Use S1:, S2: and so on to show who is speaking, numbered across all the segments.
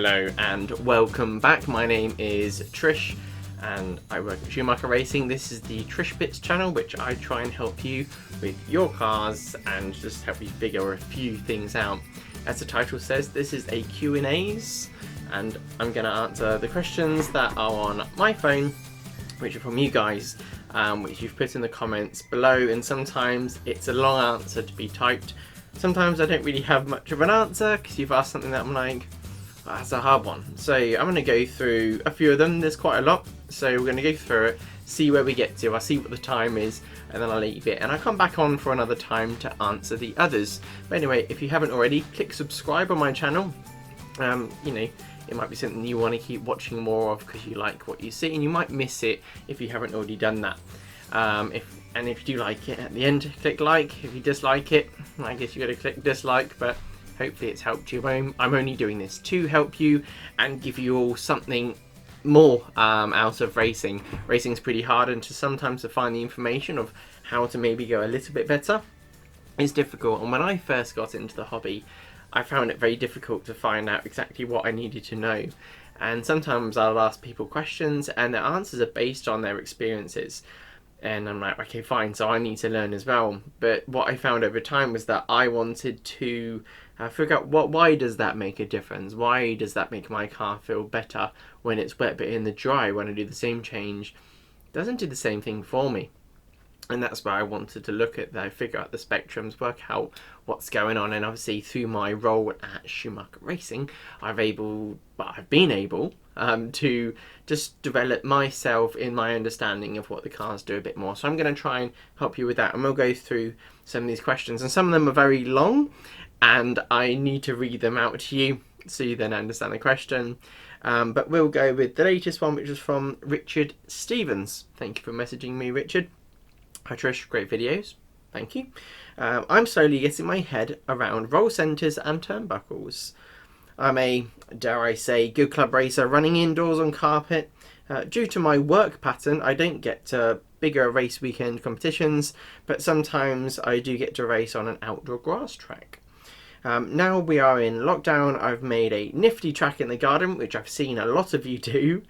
S1: Hello and welcome back. My name is Trish and I work at Schumacher Racing. This is the Trish Bits channel, which I try and help you with your cars and just help you figure a few things out. As the title says, this is a Q&As and I'm going to answer the questions that are on my phone, which are from you guys, which you've put in the comments below, and sometimes it's a long answer to be typed. Sometimes I don't really have much of an answer because you've asked something that I'm like, oh, that's a hard one. So I'm going to go through a few of them. There's quite a lot, so we're going to go through it, see where we get to. I'll see what the time is and then I'll leave it and I'll come back on for another time to answer the others. But anyway, if you haven't already, click subscribe on my channel. You know, it might be something you want to keep watching more of because you like what you see, and you might miss it if you haven't already done that. If you do like it, at the end click like. If you dislike it, I guess you got to click dislike, but hopefully it's helped you. I'm only doing this to help you and give you all something more out of racing. Racing's pretty hard, and sometimes to find the information of how to maybe go a little bit better is difficult. And when I first got into the hobby, I found it very difficult to find out exactly what I needed to know. And sometimes I'll ask people questions and their answers are based on their experiences. And I'm like, okay, fine, so I need to learn as well. But what I found over time was that I wanted to figure out why does that make a difference? Why does that make my car feel better when it's wet, but in the dry, when I do the same change, it doesn't do the same thing for me? And that's where I wanted to look at that, figure out the spectrums, work out what's going on. And obviously through my role at Schumacher Racing, I've been able to just develop myself in my understanding of what the cars do a bit more. So I'm going to try and help you with that, and we'll go through some of these questions, and some of them are very long and I need to read them out to you so you then understand the question. But we'll go with the latest one, which is from Richard Stevens. Thank you for messaging me, Richard. Hi Trish, great videos, thank you. I'm slowly getting my head around roll centres and turnbuckles. I'm a, dare I say, good club racer running indoors on carpet. Due to my work pattern, I don't get to bigger race weekend competitions, but sometimes I do get to race on an outdoor grass track. Now we are in lockdown, I've made a nifty track in the garden, which I've seen a lot of you do.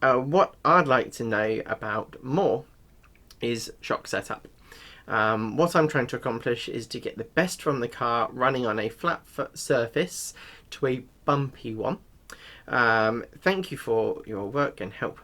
S1: What I'd like to know about more is shock setup. What I'm trying to accomplish is to get the best from the car running on a flat surface to a bumpy one. Thank you for your work and help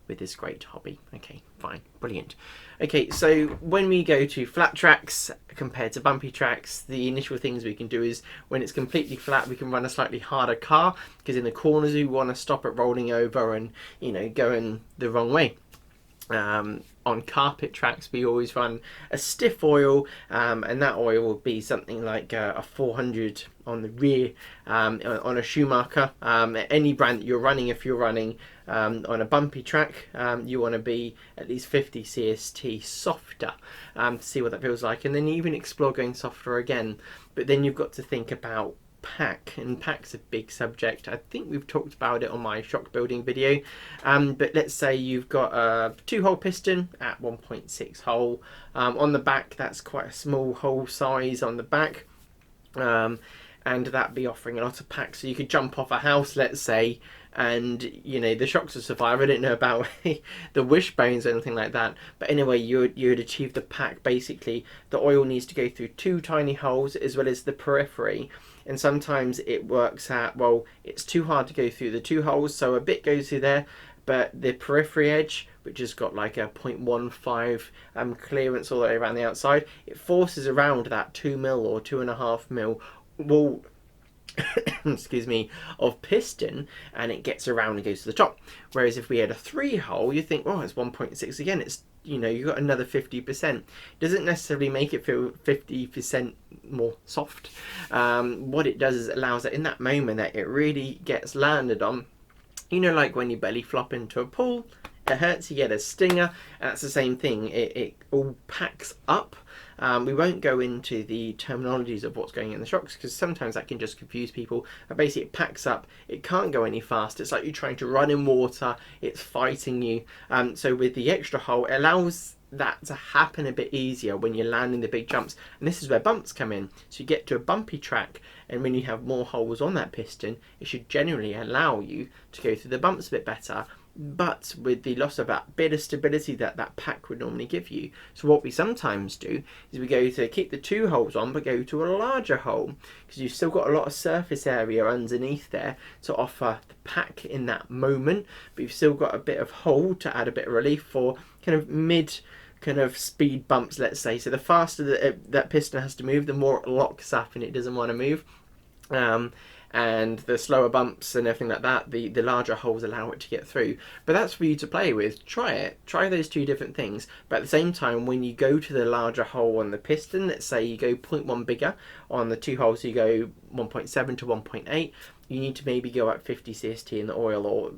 S1: with this great hobby. Okay, fine, brilliant. Okay, so when we go to flat tracks compared to bumpy tracks, the initial things we can do is when it's completely flat, we can run a slightly harder car, because in the corners we want to stop it rolling over and, you know, going the wrong way. On carpet tracks we always run a stiff oil, and that oil will be something like a 400 on the rear, on a Schumacher. Any brand that you're running, if you're running on a bumpy track, you want to be at least 50 CST softer to see what that feels like, and then even explore going softer again. But then you've got to think about PEC, and PEC's a big subject. I think we've talked about it on my shock building video, but let's say you've got a 2-hole piston at 1.6 hole on the back. That's quite a small hole size on the back, and that'd be offering a lot of PEC. So you could jump off a house, let's say, and you know the shocks will survive. I don't know about the wishbones or anything like that, but anyway, you would achieve the PEC. Basically the oil needs to go through 2 tiny holes as well as the periphery, and sometimes it works out, well, it's too hard to go through the 2 holes, so a bit goes through there, but the periphery edge, which has got like a 0.15 clearance all the way around the outside, it forces around that 2 mil or 2.5 mil wall excuse me, of piston, and it gets around and goes to the top. Whereas if we had a 3-hole, you think, oh, it's 1.6 again, it's, you know, you've got another 50%. Doesn't necessarily make it feel 50% more soft. What it does is it allows it in that moment that it really gets landed on. You know, like when you belly flop into a pool, it hurts, you get a stinger, and that's the same thing. It all packs up. We won't go into the terminologies of what's going in the shocks because sometimes that can just confuse people. But basically it packs up, it can't go any faster. It's like you're trying to run in water, it's fighting you. So with the extra hole, it allows that to happen a bit easier when you're landing the big jumps. And this is where bumps come in. So you get to a bumpy track, and when you have more holes on that piston, it should generally allow you to go through the bumps a bit better, but with the loss of that bit of stability that that pack would normally give you. So what we sometimes do is we go to keep the 2 holes on, but go to a larger hole, because you've still got a lot of surface area underneath there to offer the pack in that moment, but you've still got a bit of hole to add a bit of relief for kind of mid kind of speed bumps, let's say. So the faster that piston has to move, the more it locks up and it doesn't want to move. And the slower bumps and everything like that, the larger holes allow it to get through. But that's for you to play with. Try it. Try those 2 different things. But at the same time, when you go to the larger hole on the piston, let's say you go 0.1 bigger on the 2 holes, you go 1.7 to 1.8, you need to maybe go up 50 CST in the oil, or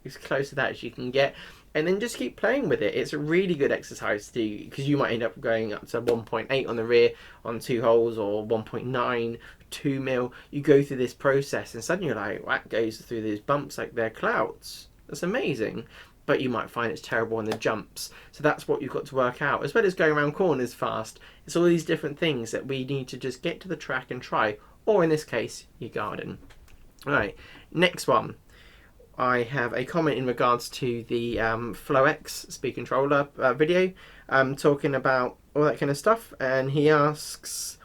S1: as close to that as you can get. And then just keep playing with it. It's a really good exercise to do, because you might end up going up to 1.8 on the rear on 2 holes, or 1.9, 2 mil. You go through this process and suddenly you're like, that goes through these bumps like they're clouds. That's amazing. But you might find it's terrible on the jumps. So that's what you've got to work out. As well as going around corners fast, it's all these different things that we need to just get to the track and try, or in this case, your garden. Right, next one. I have a comment in regards to the FlowX speed controller video, talking about all that kind of stuff, and he asks,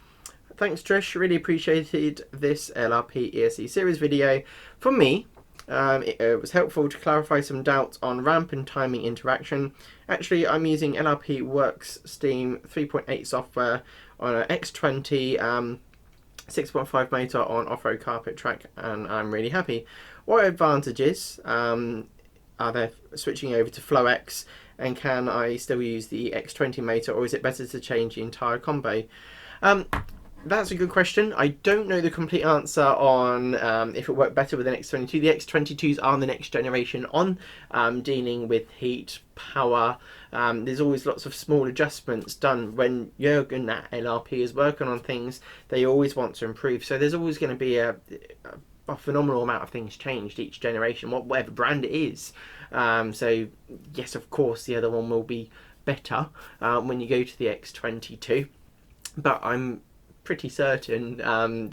S1: thanks Trish, really appreciated this LRP ESC series video. For me, it was helpful to clarify some doubts on ramp and timing interaction. Actually, I'm using LRP Works Steam 3.8 software on an X20 6.5 motor on off-road carpet track, and I'm really happy. What advantages are there switching over to FlowX, and can I still use the X20 motor, or is it better to change the entire combo? That's a good question. I don't know the complete answer on if it worked better with an X22. The X22s are the next generation on dealing with heat, power. There's always lots of small adjustments done. When Jürgen at LRP is working on things, they always want to improve. So there's always going to be a phenomenal amount of things changed each generation, whatever brand it is. So yes, of course, the other one will be better when you go to the X22. But I'm pretty certain the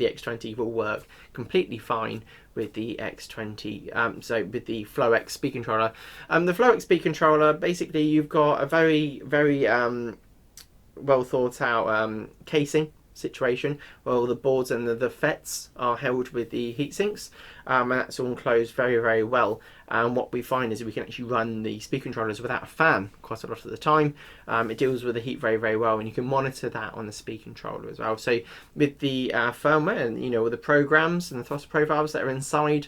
S1: X20 will work completely fine with the X20, so with the FlowX speed controller. The FlowX speed controller, basically you've got a very, very well thought out casing situation. Well, the boards and the FETs are held with the heat sinks, and that's all enclosed very, very well. And what we find is we can actually run the speed controllers without a fan quite a lot of the time. It deals with the heat very, very well, and you can monitor that on the speed controller as well. So with the firmware and with the programs and the throttle profiles that are inside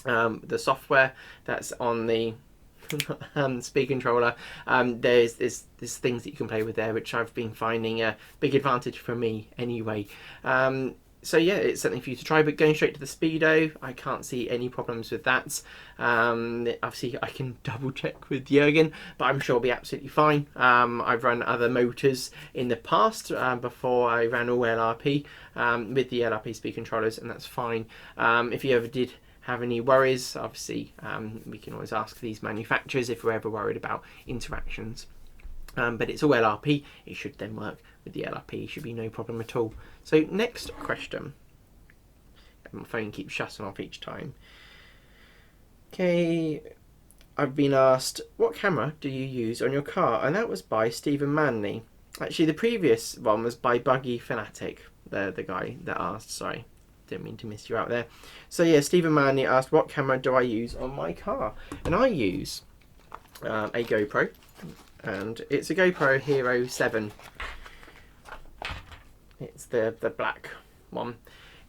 S1: the software that's on the speed controller, there's things that you can play with there, which I've been finding a big advantage for me anyway. So yeah, it's something for you to try, but going straight to the speedo, I can't see any problems with that. Obviously I can double check with Jürgen, but I'm sure it'll be absolutely fine. I've run other motors in the past before I ran all LRP with the LRP speed controllers, and that's fine. If you ever did have any worries, obviously we can always ask these manufacturers if we're ever worried about interactions. But it's all LRP, it should then work with the LRP, should be no problem at all. So next question. My phone keeps shutting off each time. Okay, I've been asked, what camera do you use on your car? And that was by Stephen Manley. Actually, the previous one was by Buggy Fanatic, the guy that asked, sorry. Didn't mean to miss you out there. So yeah, Stephen Manley asked, what camera do I use on my car? And I use a GoPro, and it's a GoPro Hero 7. It's the black one,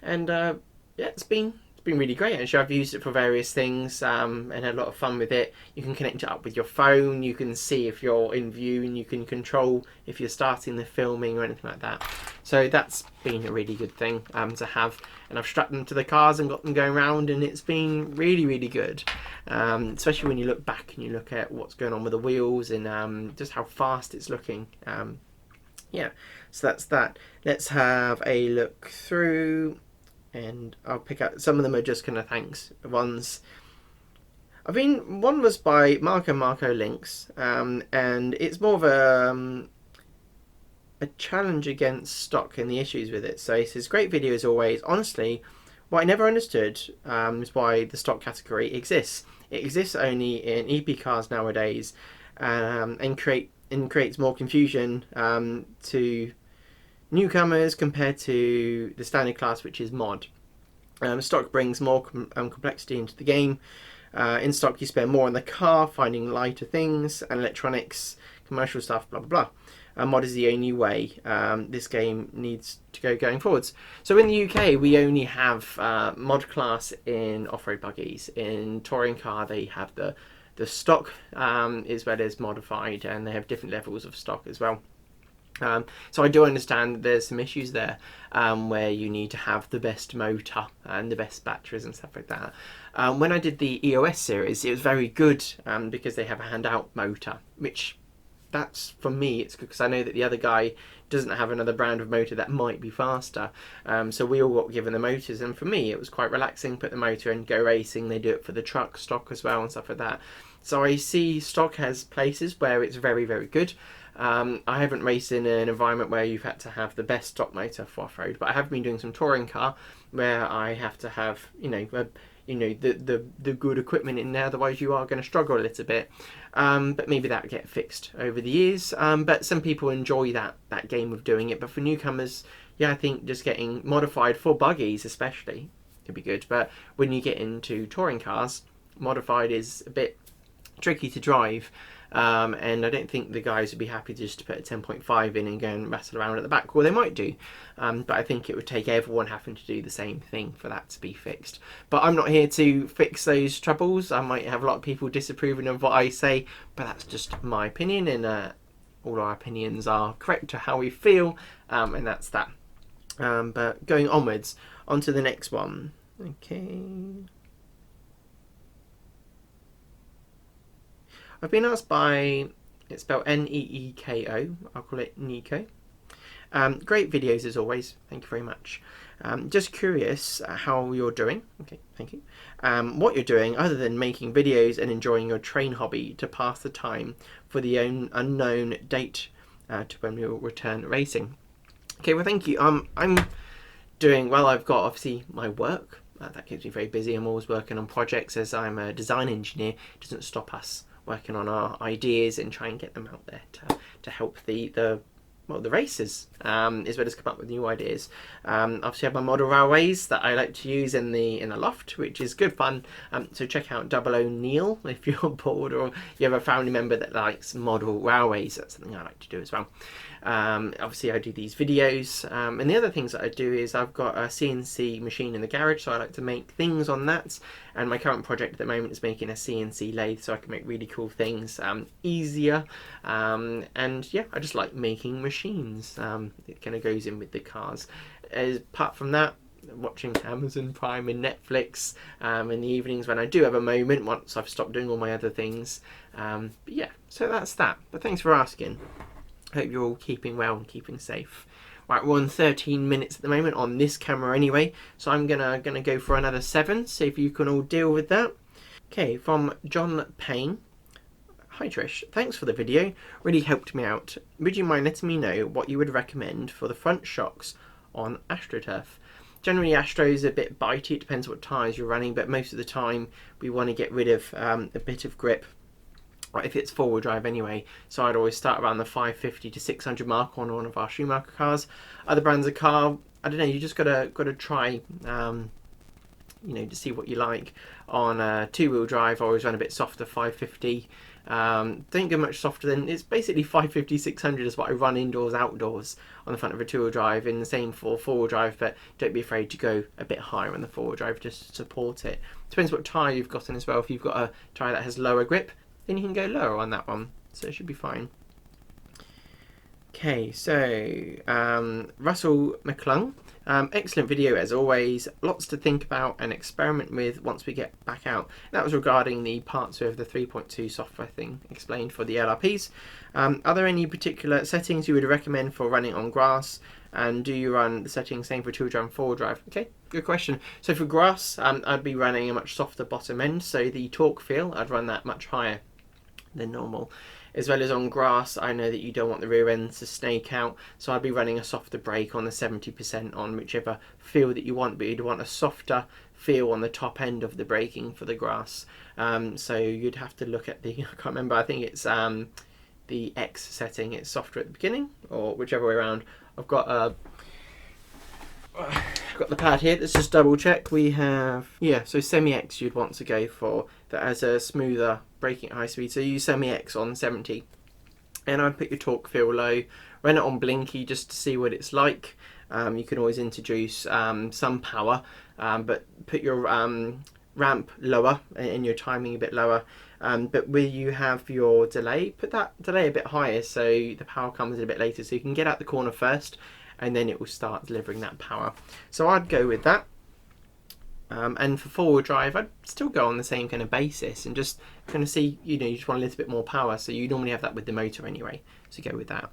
S1: and yeah, it's been really great. Actually, I've used it for various things and had a lot of fun with it. You can connect it up with your phone, you can see if you're in view, and you can control if you're starting the filming or anything like that. So that's been a really good thing to have, and I've strapped them to the cars and got them going around, and it's been really, really good, especially when you look back and you look at what's going on with the wheels and just how fast it's looking. Yeah, so that's that. Let's have a look through, and I'll pick out some of them are just kind of thanks ones. One was by Marco Links, and it's more of a challenge against stock and the issues with it. So he says, great video as always. Honestly, what I never understood is why the stock category exists. It exists only in EP cars nowadays, and creates more confusion to newcomers compared to the standard class, which is mod. Stock brings more complexity into the game. In stock, you spend more on the car, finding lighter things and electronics, commercial stuff, blah blah blah. Mod is the only way this game needs to go going forwards. So in the UK, we only have mod class in off-road buggies. In touring car, they have the stock is where there's modified, and they have different levels of stock as well. So I do understand there's some issues there where you need to have the best motor and the best batteries and stuff like that. When I did the EOS series, it was very good because they have a handout motor, which that's, for me, it's good because I know that the other guy doesn't have another brand of motor that might be faster. So we all got given the motors, and for me it was quite relaxing. Put the motor in, go racing. They do it for the truck stock as well and stuff like that. So I see stock has places where it's very, very good. I haven't raced in an environment where you've had to have the best stock motor for off-road, but I have been doing some touring car where I have to have, the good equipment in there, otherwise you are going to struggle a little bit. But maybe that will get fixed over the years. But some people enjoy that game of doing it. But for newcomers, yeah, I think just getting modified for buggies especially could be good. But when you get into touring cars, modified is a bit tricky to drive. And I don't think the guys would be happy just to put a 10.5 in and go and wrestle around at the back. Well, they might do, but I think it would take everyone having to do the same thing for that to be fixed. But I'm not here to fix those troubles. I might have a lot of people disapproving of what I say, but that's just my opinion, and all our opinions are correct to how we feel, and that's that. But going onwards, on to the next one. Okay. I've been asked by, it's spelled Neeko, I'll call it Nico. Great videos as always, thank you very much. Just curious how you're doing, okay, thank you. What you're doing other than making videos and enjoying your train hobby to pass the time for the unknown date to when we will return racing. Okay, well thank you. I'm doing well. I've got obviously my work, that keeps me very busy. I'm always working on projects as I'm a design engineer. It doesn't stop us working on our ideas and try and get them out there to help the racers, as well as come up with new ideas. Obviously I have my model railways that I like to use in the loft, which is good fun. So check out 00 Neil if you're bored or you have a family member that likes model railways. That's something I like to do as well. Obviously I do these videos, and the other things that I do is I've got a CNC machine in the garage, so I like to make things on that, and my current project at the moment is making a CNC lathe so I can make really cool things easier, and yeah, I just like making machines. It kind of goes in with the cars. Apart from that, watching Amazon Prime and Netflix in the evenings when I do have a moment once I've stopped doing all my other things. But yeah, so that's that. But thanks for asking. Hope you're all keeping well and keeping safe. Right, we're on 13 minutes at the moment on this camera anyway, so I'm gonna go for another 7, see if you can all deal with that. Okay, from John Payne. Hi Trish, thanks for the video, really helped me out. Would you mind letting me know what you would recommend for the front shocks on AstroTurf? Generally Astro's a bit bitey, it depends what tyres you're running, but most of the time we want to get rid of a bit of grip. If it's four-wheel drive anyway, so I'd always start around the 550 to 600 mark on one of our Schumacher cars. Other brands of car, I don't know, you just gotta try, to see what you like. On two-wheel drive, I always run a bit softer, 550. Don't go much softer than, it's basically 550, 600 is what I run indoors, outdoors on the front of a two-wheel drive, and the same for four-wheel drive, but don't be afraid to go a bit higher on the four-wheel drive just to support it. Depends what tyre you've got in as well. If you've got a tyre that has lower grip, then you can go lower on that one, so it should be fine. Okay, so Russell McClung, excellent video as always, lots to think about and experiment with once we get back out. That was regarding the parts of the 3.2 software thing explained for the LRPs. Are there any particular settings you would recommend for running on grass And do you run the settings same for two-wheel drive and four-wheel drive? Okay, good question. So for grass, I'd be running a much softer bottom end, so the torque feel, I'd run that much higher than normal. As well as on grass, I know that you don't want the rear ends to snake out, so I'd be running a softer brake on the 70% on whichever feel that you want, but you'd want a softer feel on the top end of the braking for the grass. So you'd have to look at the, I can't remember, I think it's the X setting, it's softer at the beginning, or whichever way around. I've got the pad here. Let's just double check. We have, yeah, so semi-X you'd want to go for that has a smoother braking at high speed. So use semi-X on 70, and I'd put your torque feel low, run it on blinky just to see what it's like. You can always introduce some power, but put your ramp lower and your timing a bit lower. But where you have your delay, put that delay a bit higher so the power comes in a bit later, so you can get out the corner first and then it will start delivering that power. So I'd go with that. And for four-wheel drive, I'd still go on the same kind of basis and just kind of see, you know, you just want a little bit more power, so you normally have that with the motor anyway, so go with that.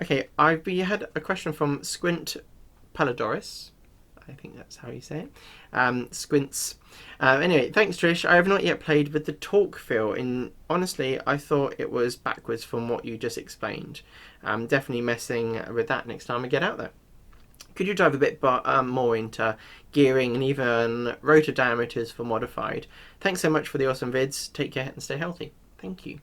S1: Okay, we had a question from Squint Paladoris. I think that's how you say it. Squints. Anyway, thanks Trish. I have not yet played with the torque feel, and honestly I thought it was backwards from what you just explained. Definitely messing with that next time I get out there. Could you dive a bit more into gearing and even rotor diameters for modified? Thanks so much for the awesome vids. Take care and stay healthy. Thank you.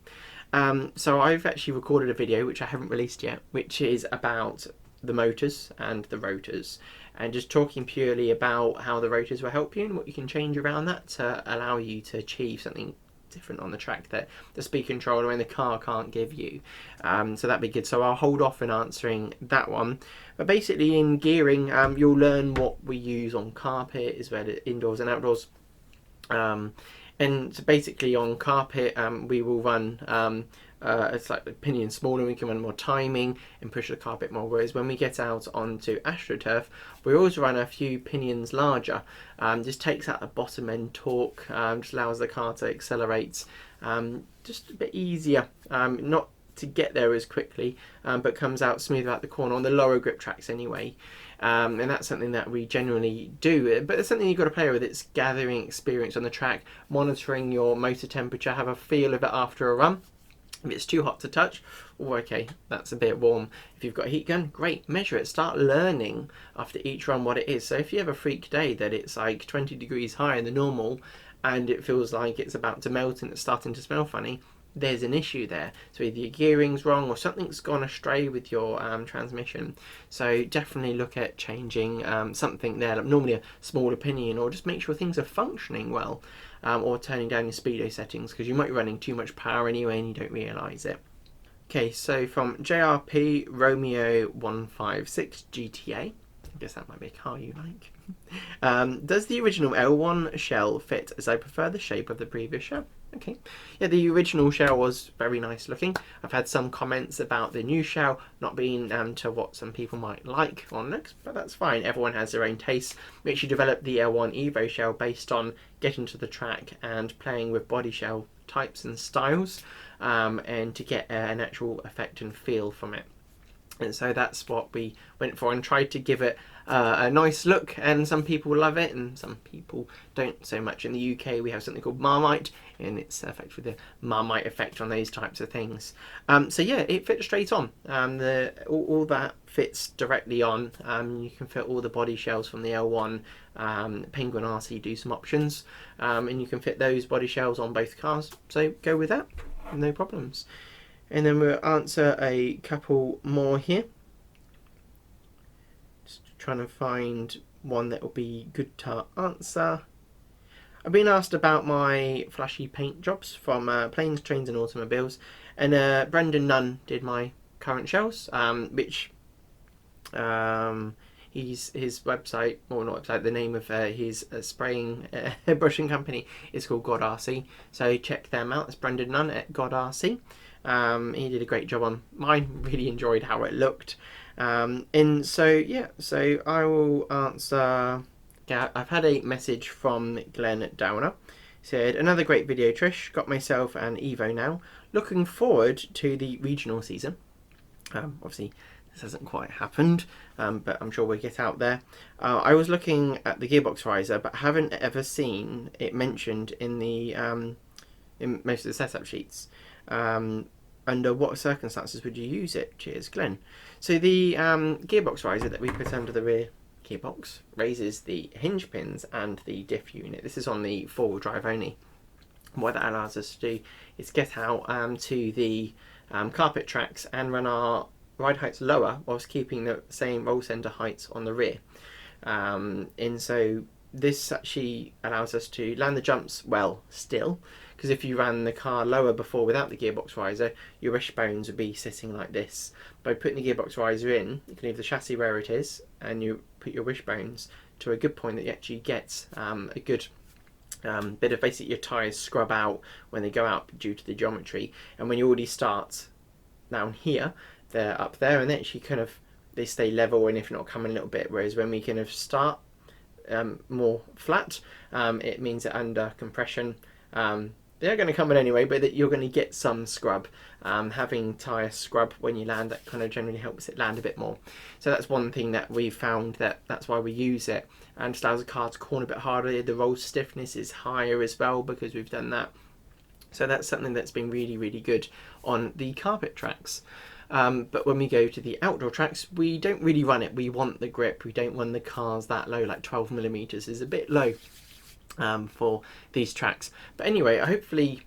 S1: So I've actually recorded a video which I haven't released yet, which is about the motors and the rotors, and just talking purely about how the rotors will help you and what you can change around that to allow you to achieve something different on the track that the speed controller in the car can't give you. So that'd be good. So I'll hold off in answering that one. But basically in gearing, you'll learn what we use on carpet as well as indoors and outdoors. And so basically on carpet, we will run it's like the pinion smaller, we can run more timing and push the carpet more, whereas when we get out onto AstroTurf we always run a few pinions larger. Just takes out the bottom end torque, just allows the car to accelerate just a bit easier, not to get there as quickly, but comes out smoother out the corner on the lower grip tracks anyway. And that's something that we generally do, but it's something you've got to play with. It's gathering experience on the track, monitoring your motor temperature, have a feel of it after a run. If it's too hot to touch, oh okay, that's a bit warm. If you've got a heat gun, great, measure it. Start learning after each run what it is. So if you have a freak day that it's like 20 degrees higher than normal and it feels like it's about to melt and it's starting to smell funny, there's an issue there. So either your gearing's wrong or something's gone astray with your transmission. So definitely look at changing something there, like normally a smaller pinion, or just make sure things are functioning well. Or turning down your speedo settings, because you might be running too much power anyway and you don't realise it. Okay, so from JRP Romeo 156 GTA, I guess that might be a car you like. Does the original L1 shell fit, as I prefer the shape of the previous shell? Okay, yeah, the original shell was very nice looking. I've had some comments about the new shell not being to what some people might like on looks, but that's fine. Everyone has their own taste. We actually developed the L1 Evo shell based on getting to the track and playing with body shell types and styles, and to get an actual effect and feel from it. And so that's what we went for and tried to give it a nice look, and some people love it and some people don't so much. In the UK we have something called Marmite, and it's effectively the Marmite effect on those types of things. So yeah, it fits straight on. All that fits directly on. You can fit all the body shells from the L1. Penguin RC do some options, and you can fit those body shells on both cars, so go with that, no problems. And then we'll answer a couple more here. Just trying to find one that will be good to answer. I've been asked about my flashy paint jobs from Planes, Trains and Automobiles, and Brendan Nunn did my current shells, which his website, or not website, the name of his spraying brushing company is called God RC, so check them out. It's Brendan Nunn at God RC. He did a great job on mine, really enjoyed how it looked. And so yeah, so I will answer. Yeah, I've had a message from Glenn Downer Said, another great video, Trish. Got myself an Evo now. Looking forward to the regional season. Obviously, this hasn't quite happened, but I'm sure we'll get out there. I was looking at the gearbox riser, but haven't ever seen it mentioned in the in most of the setup sheets. Under what circumstances would you use it? Cheers, Glenn. So the gearbox riser that we put under the rear gearbox raises the hinge pins and the diff unit. This is on the four-wheel drive only. What that allows us to do is get out to the carpet tracks and run our ride heights lower whilst keeping the same roll centre heights on the rear. And so this actually allows us to land the jumps well still, because if you ran the car lower before without the gearbox riser, your wishbones would be sitting like this. By putting the gearbox riser in, you can leave the chassis where it is and you put your wishbones to a good point that you actually get a good bit of basically your tyres scrub out when they go out due to the geometry. And when you already start down here, they're up there and they actually kind of, they stay level, and if not coming a little bit, whereas when we kind of start more flat, it means that under compression they're going to come in anyway, but that you're going to get some scrub. Having tyre scrub when you land, that kind of generally helps it land a bit more. So that's one thing that we've found, that's why we use it, and just allows the car to corner a bit harder. The roll stiffness is higher as well because we've done that. So that's something that's been really, really good on the carpet tracks. But when we go to the outdoor tracks, we don't really run it. We want the grip. We don't run the cars that low, like 12mm is a bit low for these tracks. But anyway, hopefully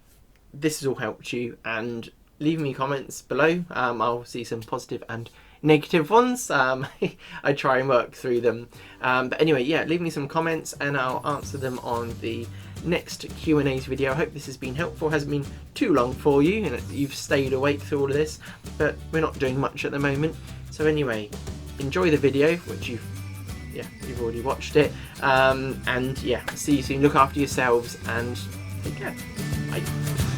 S1: this has all helped you, and leave me comments below. I'll see some positive and negative ones. I try and work through them. But anyway, yeah, leave me some comments and I'll answer them on the next Q&A's video. I hope this has been helpful. It hasn't been too long for you and you've stayed awake through all of this, but we're not doing much at the moment. So anyway, enjoy the video, which you've already watched it, and yeah, see you soon. Look after yourselves and take care. Bye.